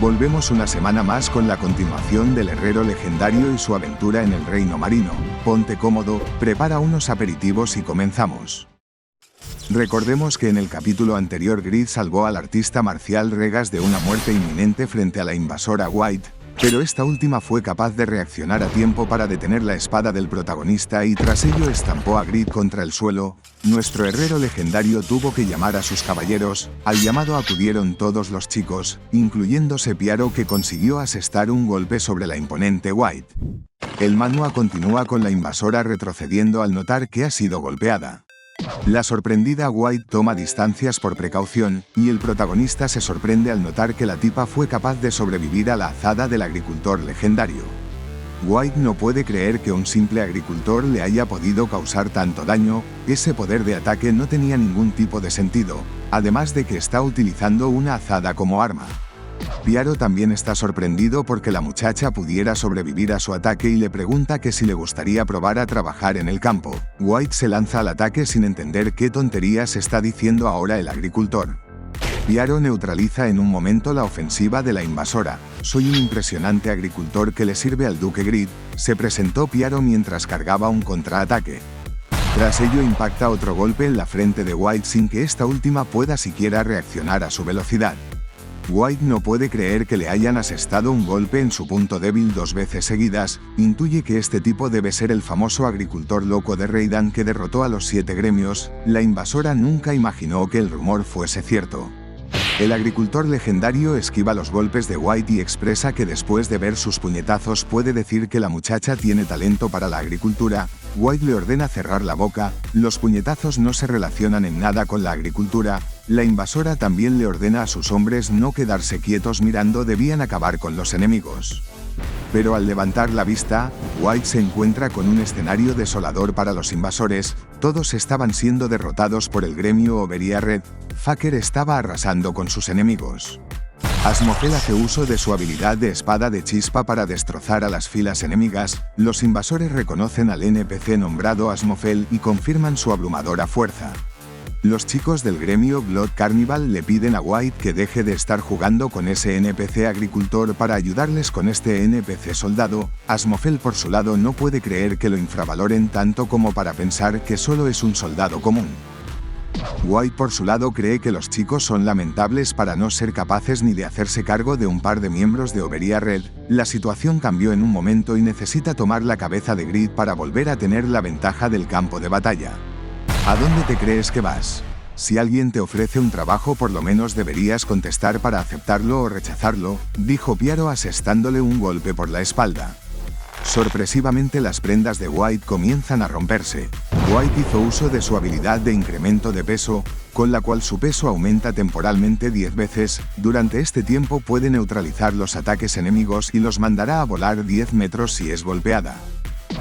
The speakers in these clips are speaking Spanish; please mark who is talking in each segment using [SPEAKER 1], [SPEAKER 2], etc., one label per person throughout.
[SPEAKER 1] Volvemos una semana más con la continuación del herrero legendario y su aventura en el reino marino. Ponte cómodo, prepara unos aperitivos y comenzamos. Recordemos que en el capítulo anterior Grid salvó al artista marcial Regas de una muerte inminente frente a la invasora White, pero esta última fue capaz de reaccionar a tiempo para detener la espada del protagonista y tras ello estampó a Grid contra el suelo. Nuestro herrero legendario tuvo que llamar a sus caballeros. Al llamado acudieron todos los chicos, incluyéndose Piaro, que consiguió asestar un golpe sobre la imponente White. El Manhwa continúa con la invasora retrocediendo al notar que ha sido golpeada. La sorprendida White toma distancias por precaución, y el protagonista se sorprende al notar que la tipa fue capaz de sobrevivir a la azada del agricultor legendario. White no puede creer que un simple agricultor le haya podido causar tanto daño. Ese poder de ataque no tenía ningún tipo de sentido, además de que está utilizando una azada como arma. Piaro también está sorprendido porque la muchacha pudiera sobrevivir a su ataque y le pregunta que si le gustaría probar a trabajar en el campo. White se lanza al ataque sin entender qué tonterías está diciendo ahora el agricultor. Piaro neutraliza en un momento la ofensiva de la invasora. Soy un impresionante agricultor que le sirve al duque Grid, se presentó Piaro mientras cargaba un contraataque. Tras ello impacta otro golpe en la frente de White sin que esta última pueda siquiera reaccionar a su velocidad. White no puede creer que le hayan asestado un golpe en su punto débil 2 veces seguidas. Intuye que este tipo debe ser el famoso agricultor loco de Reidan que derrotó a los 7 gremios. La invasora nunca imaginó que el rumor fuese cierto. El agricultor legendario esquiva los golpes de White y expresa que después de ver sus puñetazos puede decir que la muchacha tiene talento para la agricultura. White le ordena cerrar la boca. Los puñetazos no se relacionan en nada con la agricultura. La invasora también le ordena a sus hombres no quedarse quietos mirando, debían acabar con los enemigos. Pero al levantar la vista, White se encuentra con un escenario desolador para los invasores. Todos estaban siendo derrotados por el gremio Oberia Red. Faker estaba arrasando con sus enemigos. Asmofel hace uso de su habilidad de espada de chispa para destrozar a las filas enemigas. Los invasores reconocen al NPC nombrado Asmofel y confirman su abrumadora fuerza. Los chicos del gremio Blood Carnival le piden a White que deje de estar jugando con ese NPC agricultor para ayudarles con este NPC soldado. Asmofel por su lado no puede creer que lo infravaloren tanto como para pensar que solo es un soldado común. White por su lado cree que los chicos son lamentables para no ser capaces ni de hacerse cargo de un par de miembros de Oberia Red. La situación cambió en un momento y necesita tomar la cabeza de Grid para volver a tener la ventaja del campo de batalla. ¿A dónde te crees que vas? Si alguien te ofrece un trabajo por lo menos deberías contestar para aceptarlo o rechazarlo, dijo Piaro asestándole un golpe por la espalda. Sorpresivamente las prendas de White comienzan a romperse. White hizo uso de su habilidad de incremento de peso, con la cual su peso aumenta temporalmente 10 veces. Durante este tiempo puede neutralizar los ataques enemigos y los mandará a volar 10 metros si es golpeada.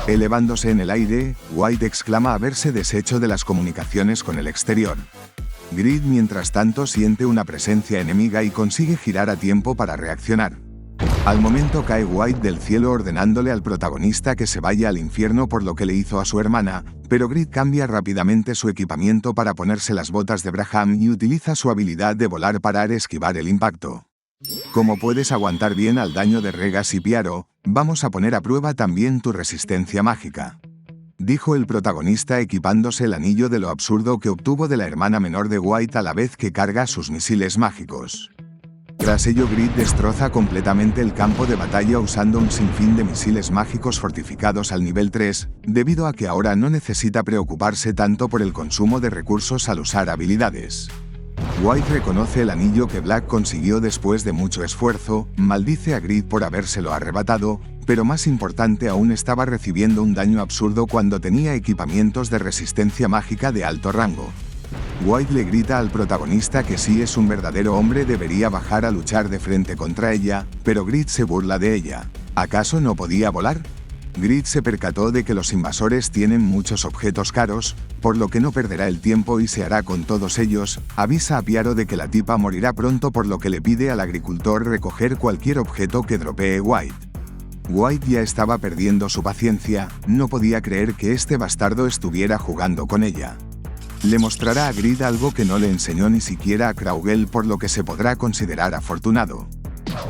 [SPEAKER 1] Elevándose en el aire, White exclama haberse deshecho de las comunicaciones con el exterior. Grid mientras tanto siente una presencia enemiga y consigue girar a tiempo para reaccionar. Al momento cae White del cielo ordenándole al protagonista que se vaya al infierno por lo que le hizo a su hermana, pero Grid cambia rápidamente su equipamiento para ponerse las botas de Braham y utiliza su habilidad de volar para esquivar el impacto. Como puedes aguantar bien al daño de Regas y Piaro, vamos a poner a prueba también tu resistencia mágica, dijo el protagonista equipándose el anillo de lo absurdo que obtuvo de la hermana menor de White a la vez que carga sus misiles mágicos. Tras ello Grid destroza completamente el campo de batalla usando un sinfín de misiles mágicos fortificados al nivel 3, debido a que ahora no necesita preocuparse tanto por el consumo de recursos al usar habilidades. White reconoce el anillo que Black consiguió después de mucho esfuerzo, maldice a Grid por habérselo arrebatado, pero más importante aún estaba recibiendo un daño absurdo cuando tenía equipamientos de resistencia mágica de alto rango. White le grita al protagonista que si es un verdadero hombre debería bajar a luchar de frente contra ella, pero Grid se burla de ella. ¿Acaso no podía volar? Grid se percató de que los invasores tienen muchos objetos caros, por lo que no perderá el tiempo y se hará con todos ellos. Avisa a Piaro de que la tipa morirá pronto, por lo que le pide al agricultor recoger cualquier objeto que dropee White. White ya estaba perdiendo su paciencia, no podía creer que este bastardo estuviera jugando con ella. Le mostrará a Grid algo que no le enseñó ni siquiera a Kraugel, por lo que se podrá considerar afortunado.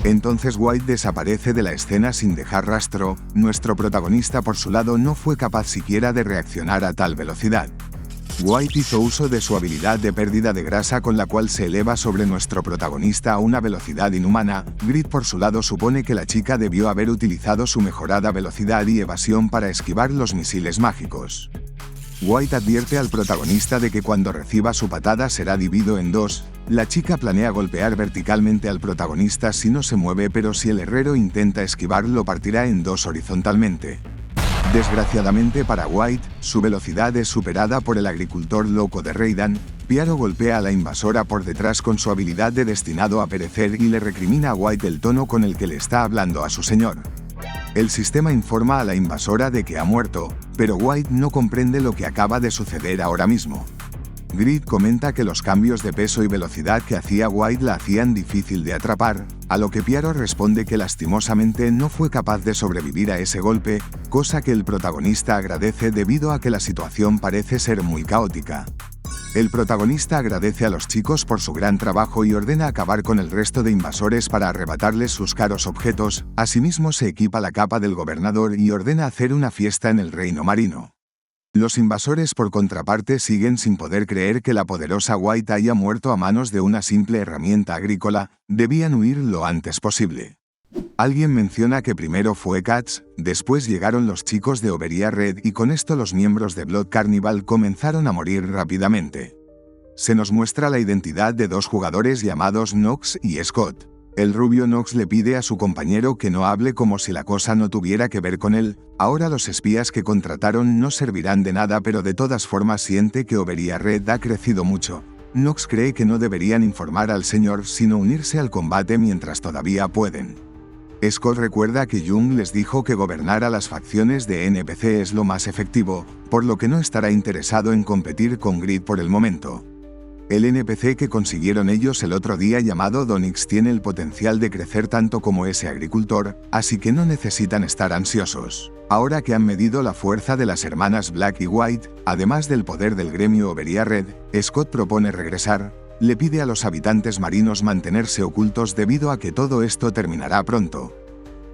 [SPEAKER 1] Entonces White desaparece de la escena sin dejar rastro. Nuestro protagonista por su lado no fue capaz siquiera de reaccionar a tal velocidad. White hizo uso de su habilidad de pérdida de grasa con la cual se eleva sobre nuestro protagonista a una velocidad inhumana. Grid por su lado supone que la chica debió haber utilizado su mejorada velocidad y evasión para esquivar los misiles mágicos. White advierte al protagonista de que cuando reciba su patada será dividido en dos. La chica planea golpear verticalmente al protagonista si no se mueve, pero si el herrero intenta esquivar lo partirá en dos horizontalmente. Desgraciadamente para White, su velocidad es superada por el agricultor loco de Reidan. Piaro golpea a la invasora por detrás con su habilidad de destinado a perecer y le recrimina a White el tono con el que le está hablando a su señor. El sistema informa a la invasora de que ha muerto, pero White no comprende lo que acaba de suceder ahora mismo. Grid comenta que los cambios de peso y velocidad que hacía White la hacían difícil de atrapar, a lo que Piaro responde que lastimosamente no fue capaz de sobrevivir a ese golpe, cosa que el protagonista agradece debido a que la situación parece ser muy caótica. El protagonista agradece a los chicos por su gran trabajo y ordena acabar con el resto de invasores para arrebatarles sus caros objetos. Asimismo se equipa la capa del gobernador y ordena hacer una fiesta en el reino marino. Los invasores por contraparte siguen sin poder creer que la poderosa White haya muerto a manos de una simple herramienta agrícola. Debían huir lo antes posible. Alguien menciona que primero fue Katz, después llegaron los chicos de Oberyn Red y con esto los miembros de Blood Carnival comenzaron a morir rápidamente. Se nos muestra la identidad de dos jugadores llamados Nox y Scott. El rubio Nox le pide a su compañero que no hable como si la cosa no tuviera que ver con él. Ahora los espías que contrataron no servirán de nada, pero de todas formas siente que Oberyn Red ha crecido mucho. Nox cree que no deberían informar al señor sino unirse al combate mientras todavía pueden. Scott recuerda que Jung les dijo que gobernar a las facciones de NPC es lo más efectivo, por lo que no estará interesado en competir con Grid por el momento. El NPC que consiguieron ellos el otro día llamado Donix tiene el potencial de crecer tanto como ese agricultor, así que no necesitan estar ansiosos. Ahora que han medido la fuerza de las hermanas Black y White, además del poder del gremio Oberyn Red, Scott propone regresar. Le pide a los habitantes marinos mantenerse ocultos debido a que todo esto terminará pronto.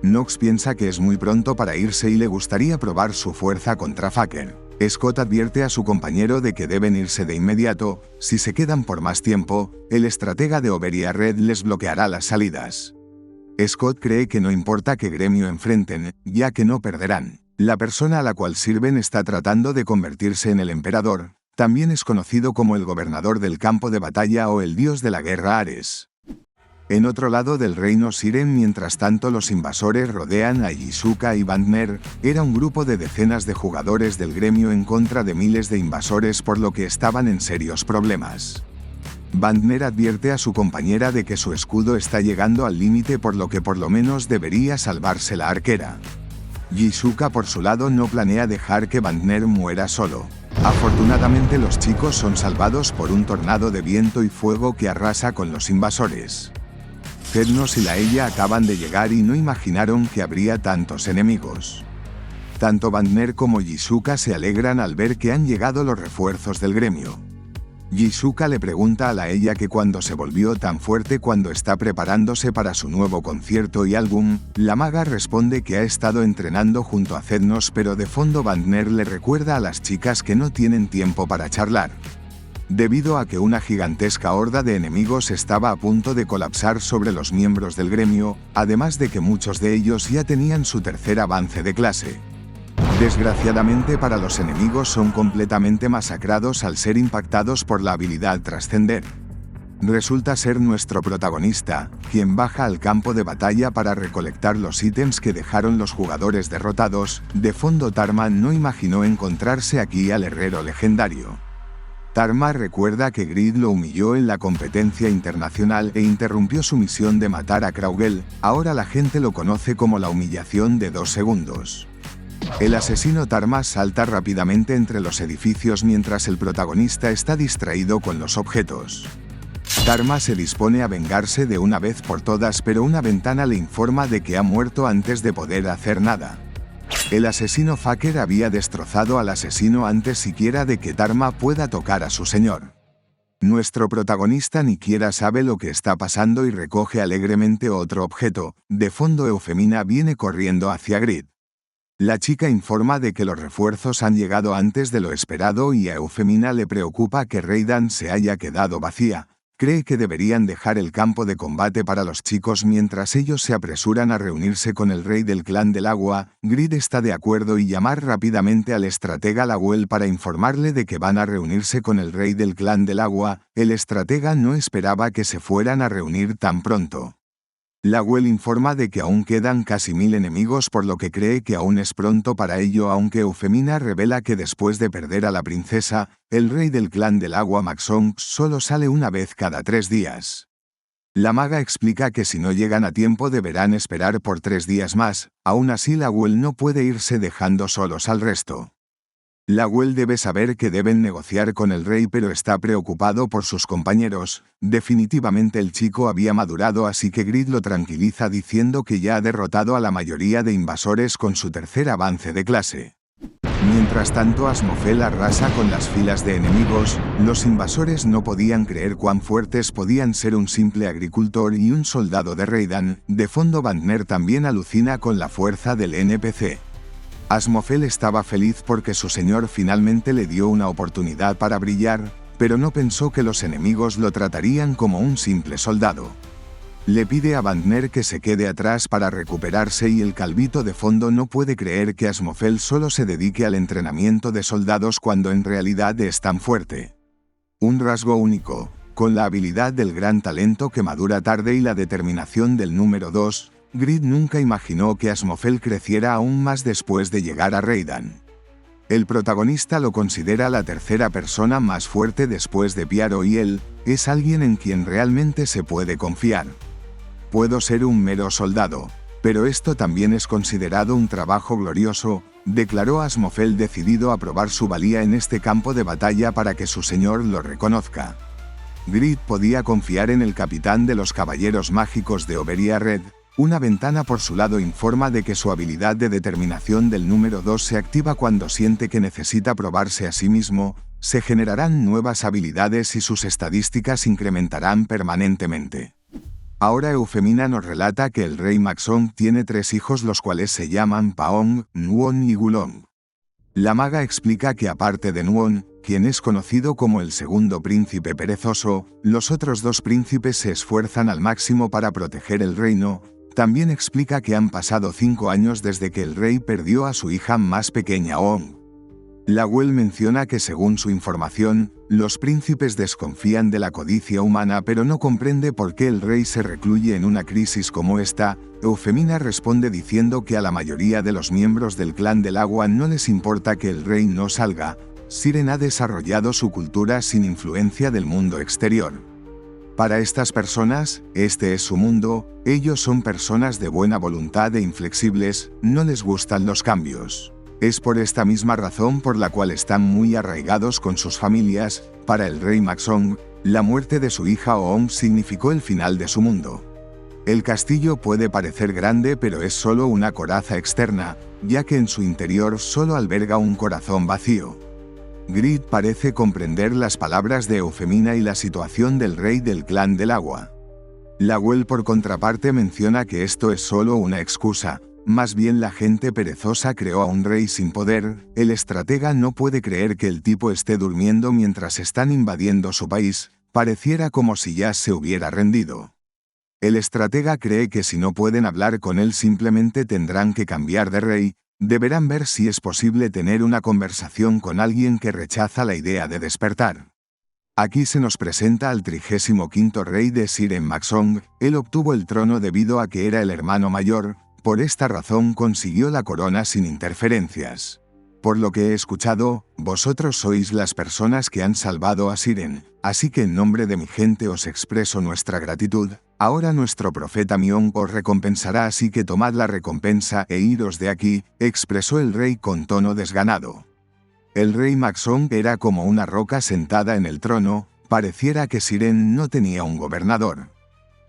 [SPEAKER 1] Nox piensa que es muy pronto para irse y le gustaría probar su fuerza contra Faker. Scott advierte a su compañero de que deben irse de inmediato. Si se quedan por más tiempo, el estratega de Oberyn Red les bloqueará las salidas. Scott cree que no importa qué gremio enfrenten, ya que no perderán. La persona a la cual sirven está tratando de convertirse en el emperador. También es conocido como el gobernador del campo de batalla o el dios de la guerra Ares. En otro lado del reino Siren, mientras tanto los invasores rodean a Yizuka y Bandner. Era un grupo de decenas de jugadores del gremio en contra de miles de invasores, por lo que estaban en serios problemas. Bandner advierte a su compañera de que su escudo está llegando al límite, por lo que por lo menos debería salvarse la arquera. Yizuka por su lado no planea dejar que Bandner muera solo. Afortunadamente los chicos son salvados por un tornado de viento y fuego que arrasa con los invasores. Zednos y Laella acaban de llegar y no imaginaron que habría tantos enemigos. Tanto Bandner como Yizuka se alegran al ver que han llegado los refuerzos del gremio. Yizuka le pregunta a Laella que cuando se volvió tan fuerte cuando está preparándose para su nuevo concierto y álbum. La maga responde que ha estado entrenando junto a Zednos, pero de fondo Bandner le recuerda a las chicas que no tienen tiempo para charlar. Debido a que una gigantesca horda de enemigos estaba a punto de colapsar sobre los miembros del gremio, además de que muchos de ellos ya tenían su tercer avance de clase. Desgraciadamente para los enemigos son completamente masacrados al ser impactados por la habilidad Trascender. Resulta ser nuestro protagonista, quien baja al campo de batalla para recolectar los ítems que dejaron los jugadores derrotados. De fondo Tarma no imaginó encontrarse aquí al herrero legendario. Tarma recuerda que Grid lo humilló en la competencia internacional e interrumpió su misión de matar a Kraugel. Ahora la gente lo conoce como la humillación de 2 segundos. El asesino Tarma salta rápidamente entre los edificios mientras el protagonista está distraído con los objetos. Tarma se dispone a vengarse de una vez por todas, pero una ventana le informa de que ha muerto antes de poder hacer nada. El asesino Faker había destrozado al asesino antes siquiera de que Tarma pueda tocar a su señor. Nuestro protagonista ni siquiera sabe lo que está pasando y recoge alegremente otro objeto. De fondo Eufemina viene corriendo hacia Grid. La chica informa de que los refuerzos han llegado antes de lo esperado y a Eufemina le preocupa que Reidan se haya quedado vacía. Cree que deberían dejar el campo de combate para los chicos mientras ellos se apresuran a reunirse con el rey del clan del agua. Grid está de acuerdo y llamar rápidamente al estratega Lawel para informarle de que van a reunirse con el rey del clan del agua. El estratega no esperaba que se fueran a reunir tan pronto. Lawel informa de que aún quedan casi 1000 enemigos, por lo que cree que aún es pronto para ello, aunque Eufemina revela que después de perder a la princesa, el rey del clan del agua Maxong solo sale una vez cada 3 días. La maga explica que si no llegan a tiempo deberán esperar por 3 días más. Aún así Lawel no puede irse dejando solos al resto. Lawel debe saber que deben negociar con el rey, pero está preocupado por sus compañeros. Definitivamente el chico había madurado, así que Grid lo tranquiliza diciendo que ya ha derrotado a la mayoría de invasores con su tercer avance de clase. Mientras tanto Asmofel arrasa con las filas de enemigos. Los invasores no podían creer cuán fuertes podían ser un simple agricultor y un soldado de Reidan. De fondo Bandner también alucina con la fuerza del NPC. Asmofel estaba feliz porque su señor finalmente le dio una oportunidad para brillar, pero no pensó que los enemigos lo tratarían como un simple soldado. Le pide a Bandner que se quede atrás para recuperarse y el calvito de fondo no puede creer que Asmofel solo se dedique al entrenamiento de soldados cuando en realidad es tan fuerte. Un rasgo único, con la habilidad del gran talento que madura tarde y la determinación del número 2, Grid nunca imaginó que Asmofel creciera aún más después de llegar a Reidan. El protagonista lo considera la tercera persona más fuerte después de Piaro y él es alguien en quien realmente se puede confiar. Puedo ser un mero soldado, pero esto también es considerado un trabajo glorioso, declaró Asmofel decidido a probar su valía en este campo de batalla para que su señor lo reconozca. Grid podía confiar en el capitán de los caballeros mágicos de Oberia Red. Una ventana por su lado informa de que su habilidad de determinación del número 2 se activa cuando siente que necesita probarse a sí mismo. Se generarán nuevas habilidades y sus estadísticas incrementarán permanentemente. Ahora Eufemina nos relata que el rey Maxong tiene 3 hijos, los cuales se llaman Paong, Nuon y Gulong. La maga explica que aparte de Nuon, quien es conocido como el segundo príncipe perezoso, los otros 2 príncipes se esfuerzan al máximo para proteger el reino. También explica que han pasado 5 años desde que el rey perdió a su hija más pequeña Ong. Lawel menciona que según su información, los príncipes desconfían de la codicia humana, pero no comprende por qué el rey se recluye en una crisis como esta. Eufemina responde diciendo que a la mayoría de los miembros del clan del agua no les importa que el rey no salga. Siren ha desarrollado su cultura sin influencia del mundo exterior. Para estas personas, este es su mundo. Ellos son personas de buena voluntad e inflexibles, no les gustan los cambios. Es por esta misma razón por la cual están muy arraigados con sus familias. Para el rey Maxong, la muerte de su hija Oong significó el final de su mundo. El castillo puede parecer grande, pero es solo una coraza externa, ya que en su interior solo alberga un corazón vacío. Grid parece comprender las palabras de Eufemina y la situación del rey del clan del agua. Lawel por contraparte menciona que esto es solo una excusa. Más bien la gente perezosa creó a un rey sin poder. El estratega no puede creer que el tipo esté durmiendo mientras están invadiendo su país. Pareciera como si ya se hubiera rendido. El estratega cree que si no pueden hablar con él simplemente tendrán que cambiar de rey. Deberán ver si es posible tener una conversación con alguien que rechaza la idea de despertar. Aquí se nos presenta al 35º rey de Siren Maxong. Él obtuvo el trono debido a que era el hermano mayor. Por esta razón consiguió la corona sin interferencias. Por lo que he escuchado, vosotros sois las personas que han salvado a Siren, así que en nombre de mi gente os expreso nuestra gratitud. Ahora nuestro profeta Myong os recompensará, así que tomad la recompensa e iros de aquí, expresó el rey con tono desganado. El rey Maxong era como una roca sentada en el trono. Pareciera que Siren no tenía un gobernador.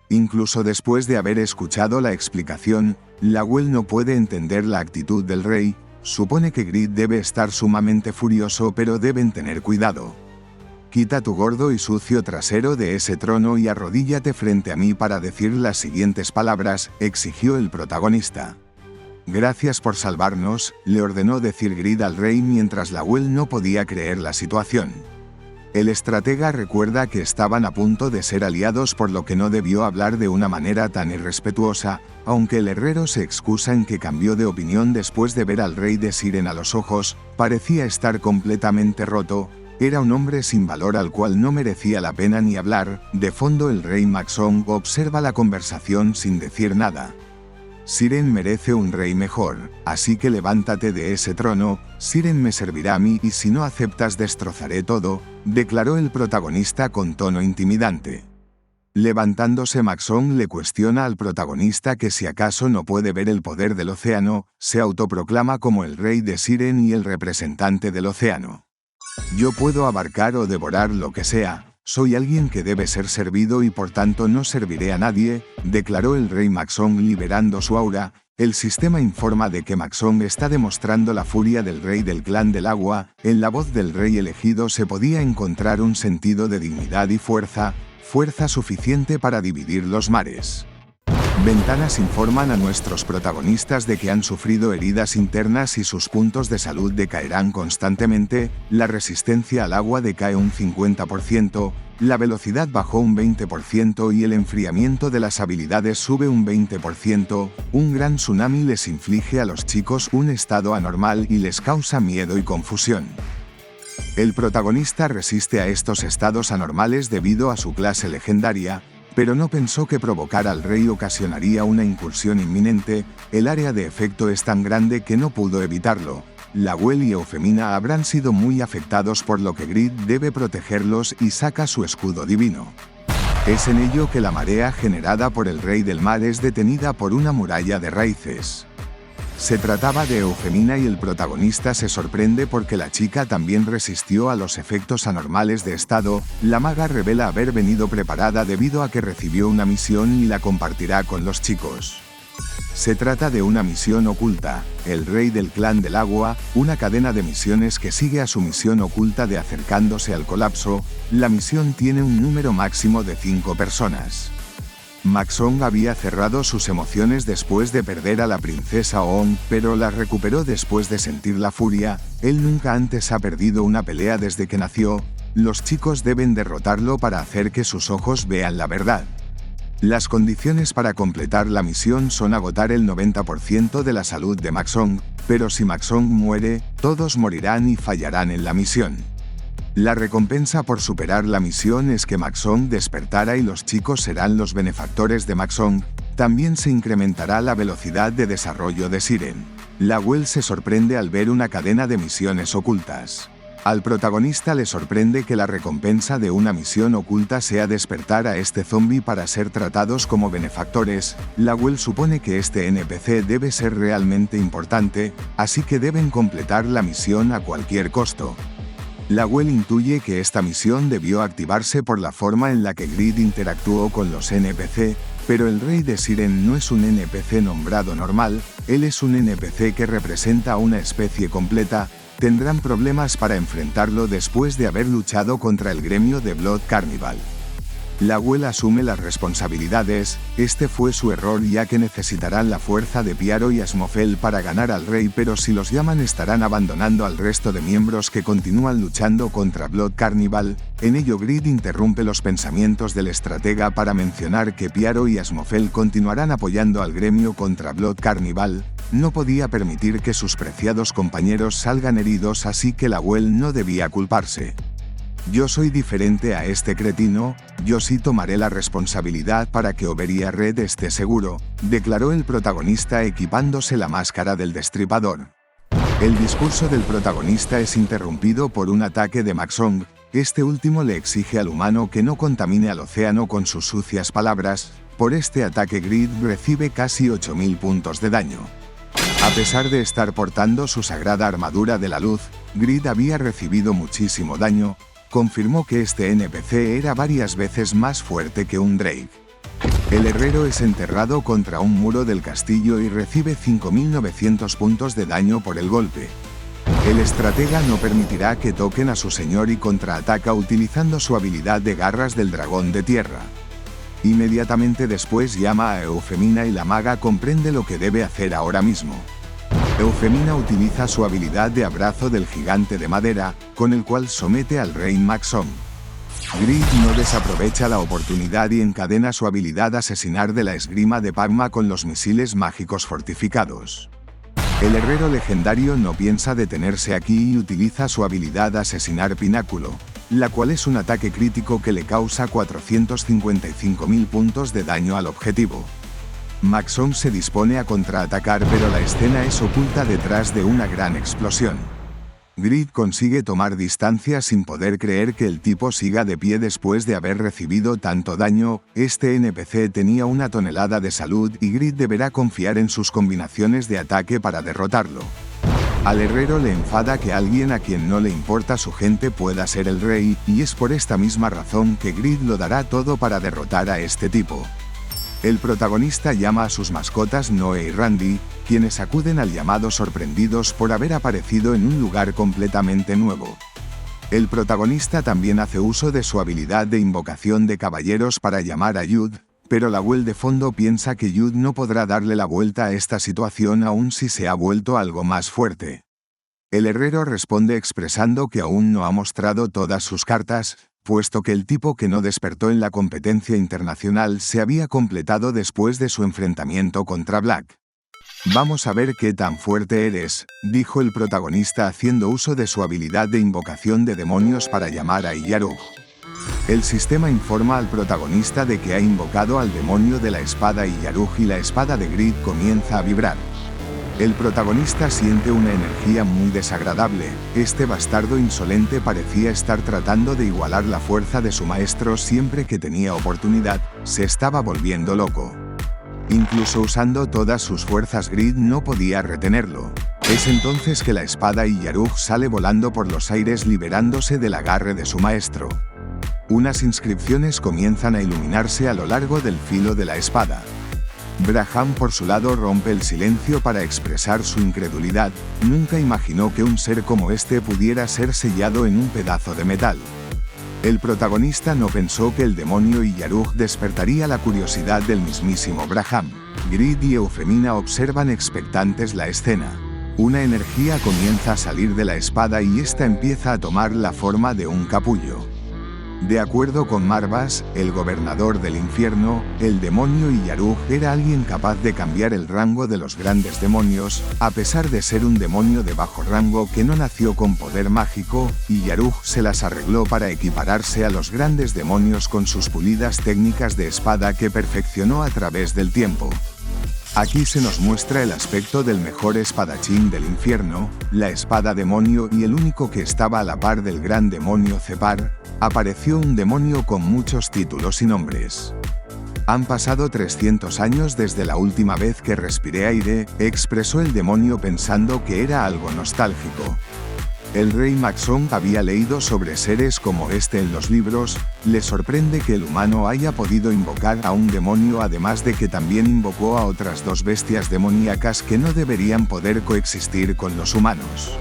[SPEAKER 1] Incluso después de haber escuchado la explicación, Lawel no puede entender la actitud del rey. Supone que Grid debe estar sumamente furioso, pero deben tener cuidado. Quita tu gordo y sucio trasero de ese trono y arrodíllate frente a mí para decir las siguientes palabras, exigió el protagonista. Gracias por salvarnos, le ordenó decir Grid al rey mientras Lahuel no podía creer la situación. El estratega recuerda que estaban a punto de ser aliados por lo que no debió hablar de una manera tan irrespetuosa, aunque el herrero se excusa en que cambió de opinión después de ver al rey de Siren a los ojos, parecía estar completamente roto, era un hombre sin valor al cual no merecía la pena ni hablar. De fondo el rey Maxong observa la conversación sin decir nada. Siren merece un rey mejor, así que levántate de ese trono, Siren me servirá a mí y si no aceptas destrozaré todo, declaró el protagonista con tono intimidante. Levantándose Maxong le cuestiona al protagonista que si acaso no puede ver el poder del océano, se autoproclama como el rey de Siren y el representante del océano. Yo puedo abarcar o devorar lo que sea, soy alguien que debe ser servido y por tanto no serviré a nadie, declaró el rey Maxong liberando su aura. El sistema informa de que Maxong está demostrando la furia del rey del clan del agua, en la voz del rey elegido se podía encontrar un sentido de dignidad y fuerza suficiente para dividir los mares. Ventanas informan a nuestros protagonistas de que han sufrido heridas internas y sus puntos de salud decaerán constantemente, la resistencia al agua decae un 50%, la velocidad bajó un 20% y el enfriamiento de las habilidades sube un 20%, un gran tsunami les inflige a los chicos un estado anormal y les causa miedo y confusión. El protagonista resiste a estos estados anormales debido a su clase legendaria, pero no pensó que provocar al rey ocasionaría una incursión inminente, el área de efecto es tan grande que no pudo evitarlo. Lahuel y Eufemina habrán sido muy afectados por lo que Grid debe protegerlos y saca su escudo divino. Es en ello que la marea generada por el rey del mar es detenida por una muralla de raíces. Se trataba de Eufemina y el protagonista se sorprende porque la chica también resistió a los efectos anormales de estado. La maga revela haber venido preparada debido a que recibió una misión y la compartirá con los chicos. Se trata de una misión oculta, el rey del clan del agua, una cadena de misiones que sigue a su misión oculta de acercándose al colapso. La misión tiene un número máximo de 5 personas. Maxong había cerrado sus emociones después de perder a la princesa Oong, pero las recuperó después de sentir la furia. Él nunca antes ha perdido una pelea desde que nació. Los chicos deben derrotarlo para hacer que sus ojos vean la verdad. Las condiciones para completar la misión son agotar el 90% de la salud de Maxong, pero si Maxong muere, todos morirán y fallarán en la misión. La recompensa por superar la misión es que Maxong despertará y los chicos serán los benefactores de Maxong. También se incrementará la velocidad de desarrollo de Siren. Lahuel se sorprende al ver una cadena de misiones ocultas. Al protagonista le sorprende que la recompensa de una misión oculta sea despertar a este zombie para ser tratados como benefactores. Lahuel supone que este NPC debe ser realmente importante, así que deben completar la misión a cualquier costo. Lahuel intuye que esta misión debió activarse por la forma en la que Grid interactuó con los NPC, pero el rey de Siren no es un NPC nombrado normal, él es un NPC que representa a una especie completa. Tendrán problemas para enfrentarlo después de haber luchado contra el gremio de Blood Carnival. Lahuel asume las responsabilidades, este fue su error ya que necesitarán la fuerza de Piaro y Asmofel para ganar al rey, pero si los llaman estarán abandonando al resto de miembros que continúan luchando contra Blood Carnival. En ello Grid interrumpe los pensamientos del estratega para mencionar que Piaro y Asmofel continuarán apoyando al gremio contra Blood Carnival. No podía permitir que sus preciados compañeros salgan heridos, así que Lahuel no debía culparse. Yo soy diferente a este cretino, yo sí tomaré la responsabilidad para que Oberya Red esté seguro, declaró el protagonista equipándose la máscara del destripador. El discurso del protagonista es interrumpido por un ataque de Maxong. Este último le exige al humano que no contamine al océano con sus sucias palabras. Por este ataque Grid recibe casi 8000 puntos de daño. A pesar de estar portando su sagrada armadura de la luz, Grid había recibido muchísimo daño. Confirmó que este NPC era varias veces más fuerte que un Drake. El herrero es enterrado contra un muro del castillo y recibe 5900 puntos de daño por el golpe. El estratega no permitirá que toquen a su señor y contraataca utilizando su habilidad de garras del dragón de tierra. Inmediatamente después llama a Eufemina y la maga comprende lo que debe hacer ahora mismo. Eufemina utiliza su habilidad de abrazo del gigante de madera, con el cual somete al rey Maxón. Grid no desaprovecha la oportunidad y encadena su habilidad asesinar de la esgrima de Pagma con los misiles mágicos fortificados. El herrero legendario no piensa detenerse aquí y utiliza su habilidad asesinar pináculo, la cual es un ataque crítico que le causa 455.000 puntos de daño al objetivo. Maxón se dispone a contraatacar, pero la escena es oculta detrás de una gran explosión. Grid consigue tomar distancia sin poder creer que el tipo siga de pie después de haber recibido tanto daño. Este NPC tenía una tonelada de salud y Grid deberá confiar en sus combinaciones de ataque para derrotarlo. Al herrero le enfada que alguien a quien no le importa su gente pueda ser el rey, y es por esta misma razón que Grid lo dará todo para derrotar a este tipo. El protagonista llama a sus mascotas Noe y Randy, quienes acuden al llamado sorprendidos por haber aparecido en un lugar completamente nuevo. El protagonista también hace uso de su habilidad de invocación de caballeros para llamar a Jude, pero la Well de fondo piensa que Jude no podrá darle la vuelta a esta situación aun si se ha vuelto algo más fuerte. El herrero responde expresando que aún no ha mostrado todas sus cartas, puesto que el tipo que no despertó en la competencia internacional se había completado después de su enfrentamiento contra Black. «Vamos a ver qué tan fuerte eres», dijo el protagonista haciendo uso de su habilidad de invocación de demonios para llamar a Iyarug. El sistema informa al protagonista de que ha invocado al demonio de la espada Iyarug y la espada de Grid comienza a vibrar. El protagonista siente una energía muy desagradable. Este bastardo insolente parecía estar tratando de igualar la fuerza de su maestro siempre que tenía oportunidad, se estaba volviendo loco. Incluso usando todas sus fuerzas Grid no podía retenerlo. Es entonces que la espada Iyarug sale volando por los aires liberándose del agarre de su maestro. Unas inscripciones comienzan a iluminarse a lo largo del filo de la espada. Braham por su lado rompe el silencio para expresar su incredulidad. Nunca imaginó que un ser como este pudiera ser sellado en un pedazo de metal. El protagonista no pensó que el demonio Iyarug despertaría la curiosidad del mismísimo Braham. Grid y Eufemina observan expectantes la escena. Una energía comienza a salir de la espada y esta empieza a tomar la forma de un capullo. De acuerdo con Marvas, el gobernador del infierno, el demonio Iyarug era alguien capaz de cambiar el rango de los grandes demonios. A pesar de ser un demonio de bajo rango que no nació con poder mágico, Iyarug se las arregló para equipararse a los grandes demonios con sus pulidas técnicas de espada que perfeccionó a través del tiempo. Aquí se nos muestra el aspecto del mejor espadachín del infierno, la espada demonio, y el único que estaba a la par del gran demonio Cepar. Apareció un demonio con muchos títulos y nombres. Han pasado 300 años desde la última vez que respiré aire, expresó el demonio pensando que era algo nostálgico. El rey Maxón había leído sobre seres como este en los libros. Le sorprende que el humano haya podido invocar a un demonio, además de que también invocó a otras dos bestias demoníacas que no deberían poder coexistir con los humanos.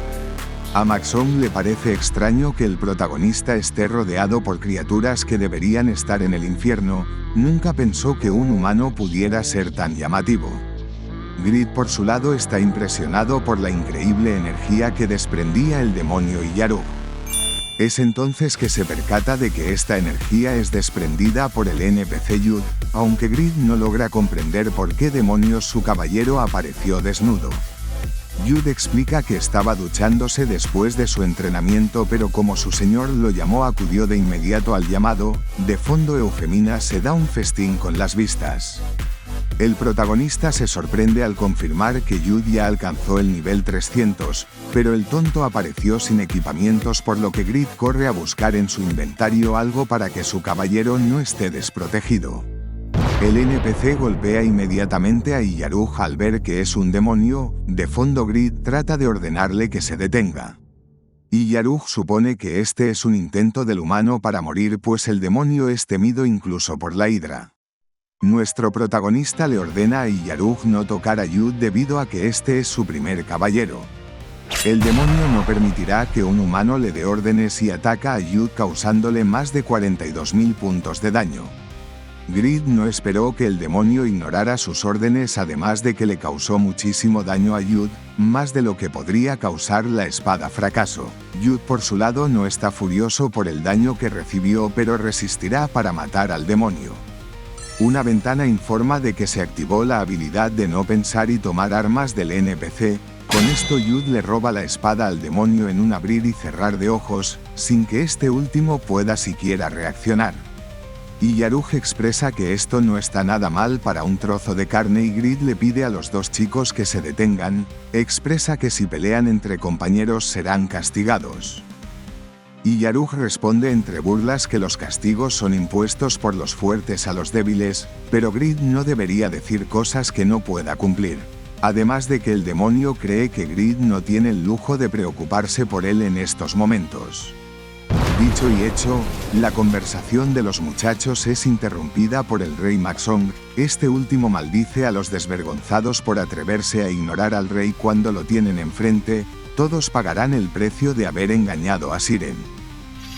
[SPEAKER 1] A Maxón le parece extraño que el protagonista esté rodeado por criaturas que deberían estar en el infierno. Nunca pensó que un humano pudiera ser tan llamativo. Grid por su lado está impresionado por la increíble energía que desprendía el demonio Iyarug. Es entonces que se percata de que esta energía es desprendida por el NPC Jude, aunque Grid no logra comprender por qué demonios su caballero apareció desnudo. Jude explica que estaba duchándose después de su entrenamiento, pero como su señor lo llamó acudió de inmediato al llamado. De fondo Eufemina se da un festín con las vistas. El protagonista se sorprende al confirmar que Jude ya alcanzó el nivel 300, pero el tonto apareció sin equipamientos, por lo que Grid corre a buscar en su inventario algo para que su caballero no esté desprotegido. El NPC golpea inmediatamente a Iyarug al ver que es un demonio. De fondo Grid trata de ordenarle que se detenga. Iyarug supone que este es un intento del humano para morir, pues el demonio es temido incluso por la Hidra. Nuestro protagonista le ordena a Iyarug no tocar a Jude debido a que este es su primer caballero. El demonio no permitirá que un humano le dé órdenes y ataca a Yud causándole más de 42.000 puntos de daño. Grid no esperó que el demonio ignorara sus órdenes, además de que le causó muchísimo daño a Yud, más de lo que podría causar la espada fracaso. Yud por su lado no está furioso por el daño que recibió, pero resistirá para matar al demonio. Una ventana informa de que se activó la habilidad de no pensar y tomar armas del NPC. Con esto Yud le roba la espada al demonio en un abrir y cerrar de ojos, sin que este último pueda siquiera reaccionar. Y Yaruj expresa que esto no está nada mal para un trozo de carne y Grid le pide a los dos chicos que se detengan, expresa que si pelean entre compañeros serán castigados. Y Yaruj responde entre burlas que los castigos son impuestos por los fuertes a los débiles, pero Grid no debería decir cosas que no pueda cumplir. Además de que el demonio cree que Grid no tiene el lujo de preocuparse por él en estos momentos. Dicho y hecho, la conversación de los muchachos es interrumpida por el rey Maxong. Este último maldice a los desvergonzados por atreverse a ignorar al rey cuando lo tienen enfrente. Todos pagarán el precio de haber engañado a Siren.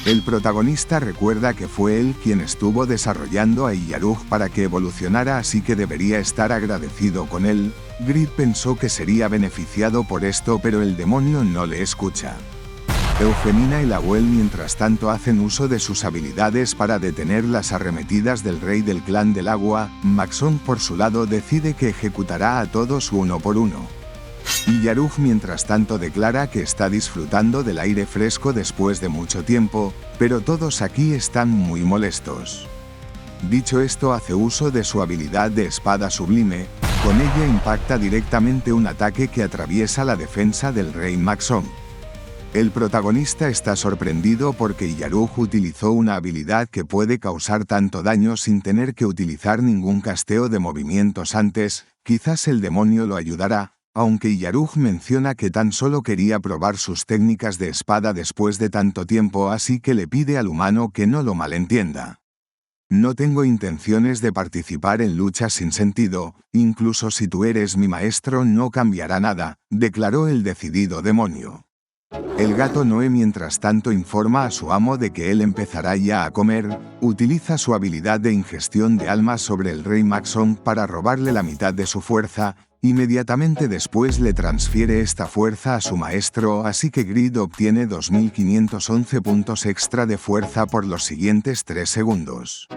[SPEAKER 1] El protagonista recuerda que fue él quien estuvo desarrollando a Yaruj para que evolucionara, así que debería estar agradecido con él. Grid pensó que sería beneficiado por esto, pero el demonio no le escucha. Eufemina y Lawel mientras tanto hacen uso de sus habilidades para detener las arremetidas del rey del clan del agua. Maxong por su lado decide que ejecutará a todos uno por uno. Y Yaruj mientras tanto declara que está disfrutando del aire fresco después de mucho tiempo, pero todos aquí están muy molestos. Dicho esto, hace uso de su habilidad de espada sublime. Con ella impacta directamente un ataque que atraviesa la defensa del rey Maxong. El protagonista está sorprendido porque Yaruj utilizó una habilidad que puede causar tanto daño sin tener que utilizar ningún casteo de movimientos antes. Quizás el demonio lo ayudará, aunque Yaruj menciona que tan solo quería probar sus técnicas de espada después de tanto tiempo, así que le pide al humano que no lo malentienda. No tengo intenciones de participar en luchas sin sentido, incluso si tú eres mi maestro no cambiará nada, declaró el decidido demonio. El gato Noé mientras tanto informa a su amo de que él empezará ya a comer. Utiliza su habilidad de ingestión de almas sobre el rey Maxong para robarle la mitad de su fuerza. Inmediatamente después le transfiere esta fuerza a su maestro, así que Grid obtiene 2511 puntos extra de fuerza por los siguientes 3 segundos.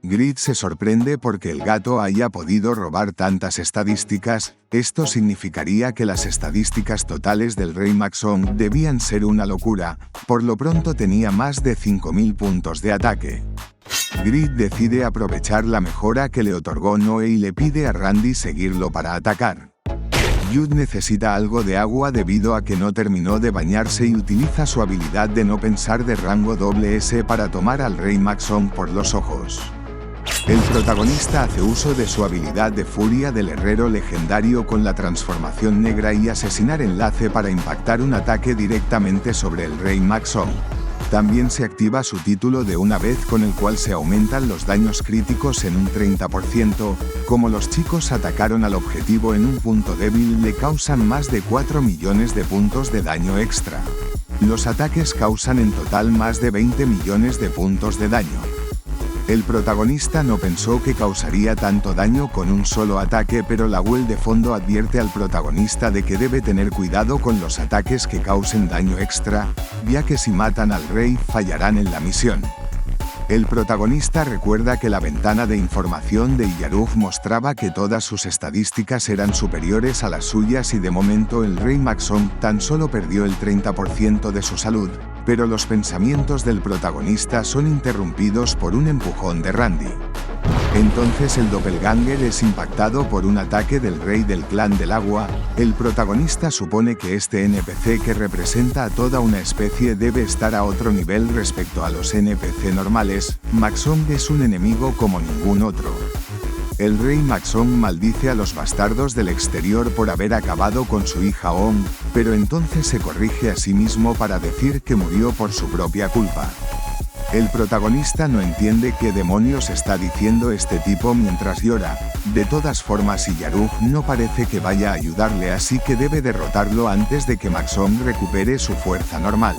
[SPEAKER 1] Grid se sorprende porque el gato haya podido robar tantas estadísticas. Esto significaría que las estadísticas totales del rey Maxong debían ser una locura. Por lo pronto tenía más de 5000 puntos de ataque. Grid decide aprovechar la mejora que le otorgó Noé y le pide a Randy seguirlo para atacar. Yud necesita algo de agua debido a que no terminó de bañarse y utiliza su habilidad de no pensar de rango SS para tomar al rey Maxong por los ojos. El protagonista hace uso de su habilidad de furia del herrero legendario con la transformación negra y asesinar enlace para impactar un ataque directamente sobre el rey Maxong. También se activa su título de una vez con el cual se aumentan los daños críticos en un 30%, como los chicos atacaron al objetivo en un punto débil le causan más de 4 millones de puntos de daño extra. Los ataques causan en total más de 20 millones de puntos de daño. El protagonista no pensó que causaría tanto daño con un solo ataque, pero Lawel de fondo advierte al protagonista de que debe tener cuidado con los ataques que causen daño extra, ya que si matan al rey fallarán en la misión. El protagonista recuerda que la ventana de información de Yaruj mostraba que todas sus estadísticas eran superiores a las suyas y de momento el rey Maxong tan solo perdió el 30% de su salud, pero los pensamientos del protagonista son interrumpidos por un empujón de Randy. Entonces el doppelganger es impactado por un ataque del rey del clan del agua. El protagonista supone que este NPC que representa a toda una especie debe estar a otro nivel respecto a los NPC normales. Maxong es un enemigo como ningún otro. El rey Maxong maldice a los bastardos del exterior por haber acabado con su hija Ong, pero entonces se corrige a sí mismo para decir que murió por su propia culpa. El protagonista no entiende qué demonios está diciendo este tipo mientras llora. De todas formas, Yarug no parece que vaya a ayudarle, así que debe derrotarlo antes de que Maxong recupere su fuerza normal.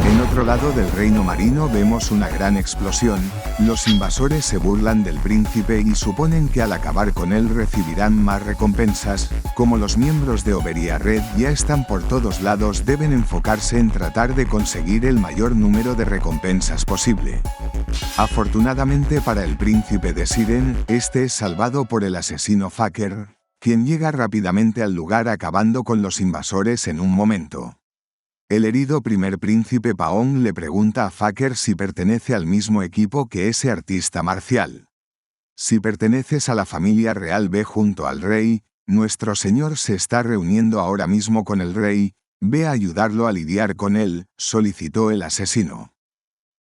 [SPEAKER 1] En otro lado del reino marino vemos una gran explosión. Los invasores se burlan del príncipe y suponen que al acabar con él recibirán más recompensas. Como los miembros de Oberya Red ya están por todos lados, deben enfocarse en tratar de conseguir el mayor número de recompensas posible. Afortunadamente para el príncipe de Siren, este es salvado por el asesino Faker, quien llega rápidamente al lugar acabando con los invasores en un momento. El herido primer príncipe Paong le pregunta a Faker si pertenece al mismo equipo que ese artista marcial. Si perteneces a la familia real, ve junto al rey. Nuestro señor se está reuniendo ahora mismo con el rey. Ve a ayudarlo a lidiar con él, solicitó el asesino.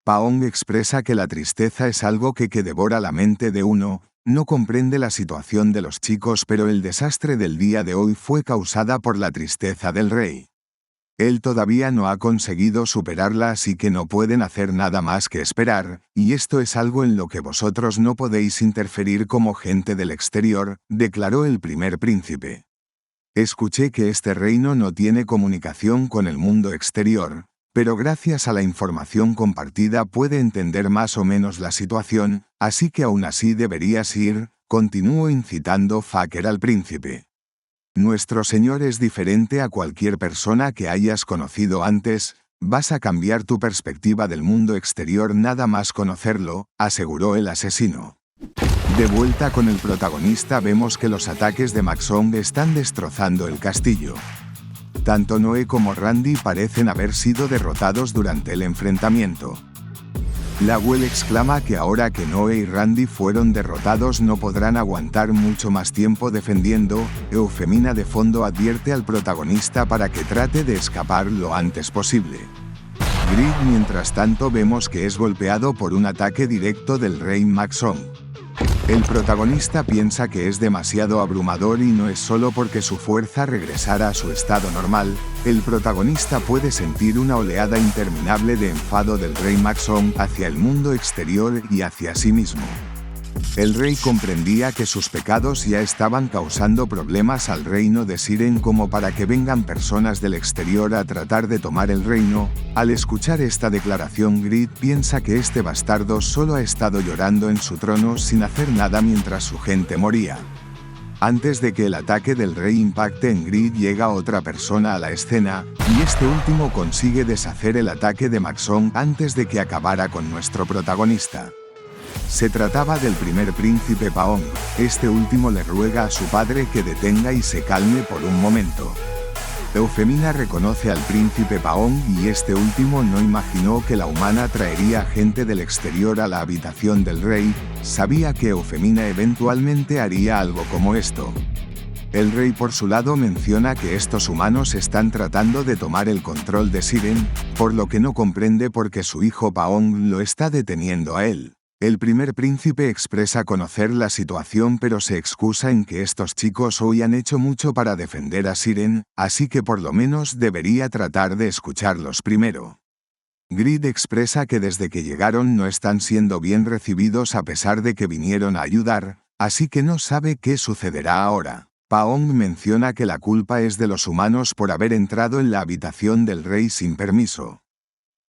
[SPEAKER 1] Paong expresa que la tristeza es algo que devora la mente de uno. No comprende la situación de los chicos, pero el desastre del día de hoy fue causada por la tristeza del rey. Él todavía no ha conseguido superarla, así que no pueden hacer nada más que esperar, y esto es algo en lo que vosotros no podéis interferir como gente del exterior, declaró el primer príncipe. Escuché que este reino no tiene comunicación con el mundo exterior, pero gracias a la información compartida puede entender más o menos la situación, así que aún así deberías ir, continuó incitando Faker al príncipe. Nuestro señor es diferente a cualquier persona que hayas conocido antes, vas a cambiar tu perspectiva del mundo exterior nada más conocerlo, aseguró el asesino. De vuelta con el protagonista, vemos que los ataques de Maxong están destrozando el castillo. Tanto Noé como Randy parecen haber sido derrotados durante el enfrentamiento. Lawel exclama que ahora que Noé y Randy fueron derrotados no podrán aguantar mucho más tiempo defendiendo. Eufemina de fondo advierte al protagonista para que trate de escapar lo antes posible. Grid mientras tanto vemos que es golpeado por un ataque directo del rey Maxong. El protagonista piensa que es demasiado abrumador y no es solo porque su fuerza regresara a su estado normal. El protagonista puede sentir una oleada interminable de enfado del rey Maxong hacia el mundo exterior y hacia sí mismo. El rey comprendía que sus pecados ya estaban causando problemas al reino de Siren como para que vengan personas del exterior a tratar de tomar el reino. Al escuchar esta declaración, Grid piensa que este bastardo solo ha estado llorando en su trono sin hacer nada mientras su gente moría. Antes de que el ataque del rey impacte en Grid, llega otra persona a la escena, y este último consigue deshacer el ataque de Maxong antes de que acabara con nuestro protagonista. Se trataba del primer príncipe Paong. Este último le ruega a su padre que detenga y se calme por un momento. Eufemina reconoce al príncipe Paong y este último no imaginó que la humana traería gente del exterior a la habitación del rey. Sabía que Eufemina eventualmente haría algo como esto. El rey por su lado menciona que estos humanos están tratando de tomar el control de Siren, por lo que no comprende por qué su hijo Paong lo está deteniendo a él. El primer príncipe expresa conocer la situación pero se excusa en que estos chicos hoy han hecho mucho para defender a Siren, así que por lo menos debería tratar de escucharlos primero. Grid expresa que desde que llegaron no están siendo bien recibidos a pesar de que vinieron a ayudar, así que no sabe qué sucederá ahora. Paong menciona que la culpa es de los humanos por haber entrado en la habitación del rey sin permiso.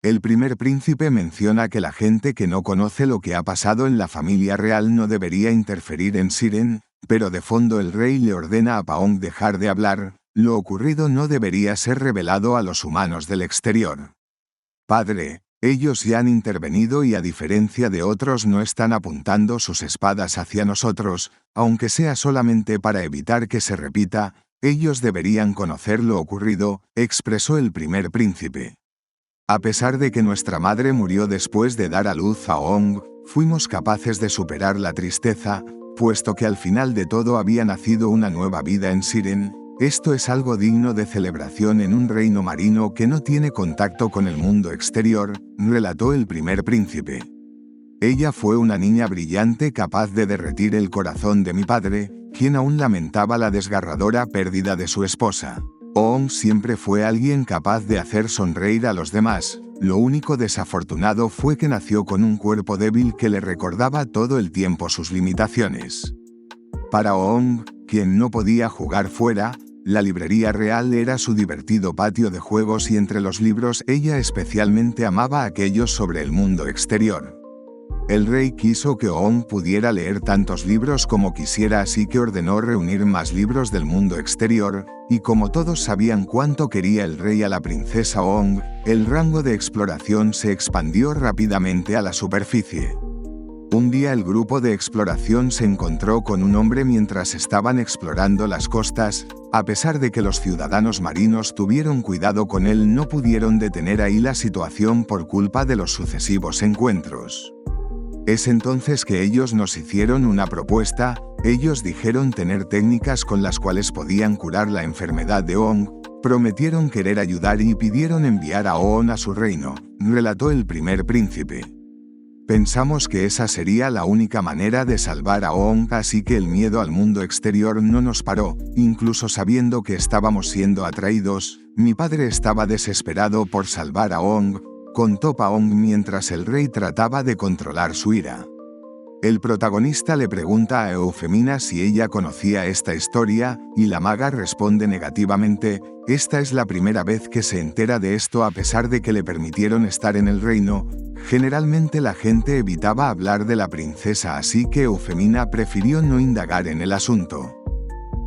[SPEAKER 1] El primer príncipe menciona que la gente que no conoce lo que ha pasado en la familia real no debería interferir en Siren, pero de fondo el rey le ordena a Paong dejar de hablar. Lo ocurrido no debería ser revelado a los humanos del exterior. Padre, ellos ya han intervenido y a diferencia de otros no están apuntando sus espadas hacia nosotros, aunque sea solamente para evitar que se repita. Ellos deberían conocer lo ocurrido, expresó el primer príncipe. A pesar de que nuestra madre murió después de dar a luz a Ong, fuimos capaces de superar la tristeza, puesto que al final de todo había nacido una nueva vida en Siren. Esto es algo digno de celebración en un reino marino que no tiene contacto con el mundo exterior, relató el primer príncipe. Ella fue una niña brillante capaz de derretir el corazón de mi padre, quien aún lamentaba la desgarradora pérdida de su esposa. Ong siempre fue alguien capaz de hacer sonreír a los demás, Lo único desafortunado fue que nació con un cuerpo débil que le recordaba todo el tiempo sus limitaciones. Para Oong, quien no podía jugar fuera, la librería real era su divertido patio de juegos y entre los libros ella especialmente amaba aquellos sobre el mundo exterior. El rey quiso que Oong pudiera leer tantos libros como quisiera, así que ordenó reunir más libros del mundo exterior, y como todos sabían cuánto quería el rey a la princesa Oong, el rango de exploración se expandió rápidamente a la superficie. Un día el grupo de exploración se encontró con un hombre mientras estaban explorando las costas. A pesar de que los ciudadanos marinos tuvieron cuidado con él, no pudieron detener ahí la situación por culpa de los sucesivos encuentros. Es entonces que ellos nos hicieron una propuesta. Ellos dijeron tener técnicas con las cuales podían curar la enfermedad de Oong, prometieron querer ayudar y pidieron enviar a Oong a su reino, relató el primer príncipe. Pensamos que esa sería la única manera de salvar a Oong, así que el miedo al mundo exterior no nos paró, incluso sabiendo que estábamos siendo atraídos. Mi padre estaba desesperado por salvar a Oong, contó Paong mientras el rey trataba de controlar su ira. El protagonista le pregunta a Eufemina si ella conocía esta historia, y la maga responde negativamente. Esta es la primera vez que se entera de esto a pesar de que le permitieron estar en el reino. Generalmente la gente evitaba hablar de la princesa, así que Eufemina prefirió no indagar en el asunto.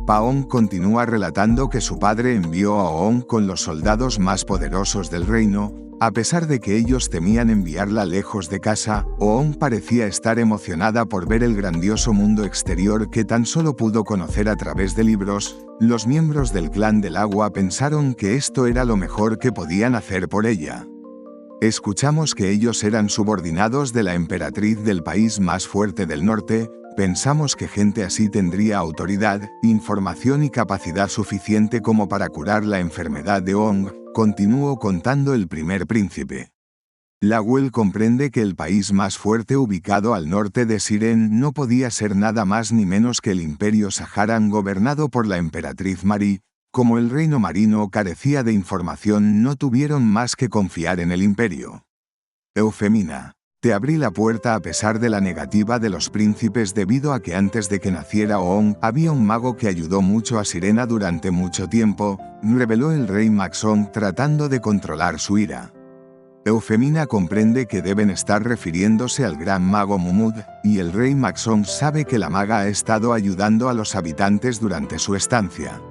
[SPEAKER 1] Paong continúa relatando que su padre envió a Oong con los soldados más poderosos del reino. A pesar de que ellos temían enviarla lejos de casa, Oong parecía estar emocionada por ver el grandioso mundo exterior que tan solo pudo conocer a través de libros. Los miembros del clan del agua pensaron que esto era lo mejor que podían hacer por ella. Escuchamos que ellos eran subordinados de la emperatriz del país más fuerte del norte. Pensamos que gente así tendría autoridad, información y capacidad suficiente como para curar la enfermedad de Oong, continuó contando el primer príncipe. Lawel comprende que el país más fuerte ubicado al norte de Siren no podía ser nada más ni menos que el Imperio Saharan gobernado por la emperatriz Mari. Como el reino marino carecía de información, no tuvieron más que confiar en el imperio. Eufemina. Te abrí la puerta a pesar de la negativa de los príncipes debido a que antes de que naciera Oong había un mago que ayudó mucho a Sirena durante mucho tiempo, reveló el rey Maxong tratando de controlar su ira. Eufemina comprende que deben estar refiriéndose al gran mago Mumud, y el rey Maxong sabe que la maga ha estado ayudando a los habitantes durante su estancia.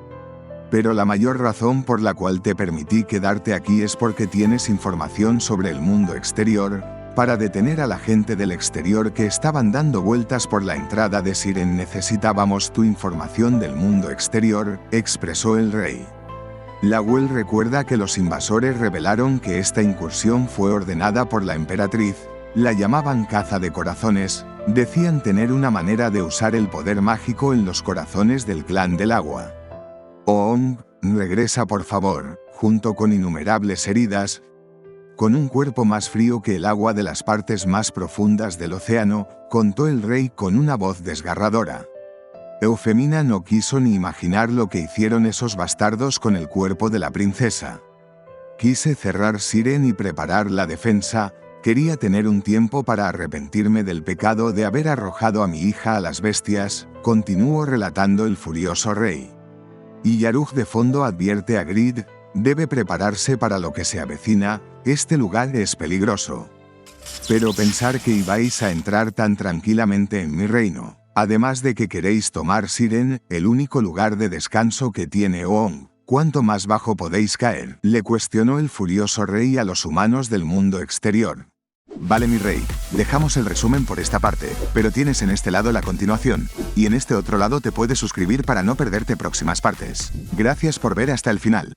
[SPEAKER 1] Pero la mayor razón por la cual te permití quedarte aquí es porque tienes información sobre el mundo exterior. Para detener a la gente del exterior que estaban dando vueltas por la entrada de Siren necesitábamos tu información del mundo exterior, expresó el rey. Lawel recuerda que los invasores revelaron que esta incursión fue ordenada por la emperatriz. La llamaban caza de corazones, decían tener una manera de usar el poder mágico en los corazones del clan del agua. Oong, regresa por favor, junto con innumerables heridas, con un cuerpo más frío que el agua de las partes más profundas del océano, contó el rey con una voz desgarradora. Eufemina no quiso ni imaginar lo que hicieron esos bastardos con el cuerpo de la princesa. Quise cerrar Siren y preparar la defensa. Quería tener un tiempo para arrepentirme del pecado de haber arrojado a mi hija a las bestias, continuó relatando el furioso rey. Y Yarug de fondo advierte a Grid, debe prepararse para lo que se avecina, este lugar es peligroso. Pero pensar que ibais a entrar tan tranquilamente en mi reino, además de que queréis tomar Siren, el único lugar de descanso que tiene Oong, ¿cuánto más bajo podéis caer?, le cuestionó el furioso rey a los humanos del mundo exterior. Vale mi rey, dejamos el resumen por esta parte, pero tienes en este lado la continuación, y en este otro lado te puedes suscribir para no perderte próximas partes. Gracias por ver hasta el final.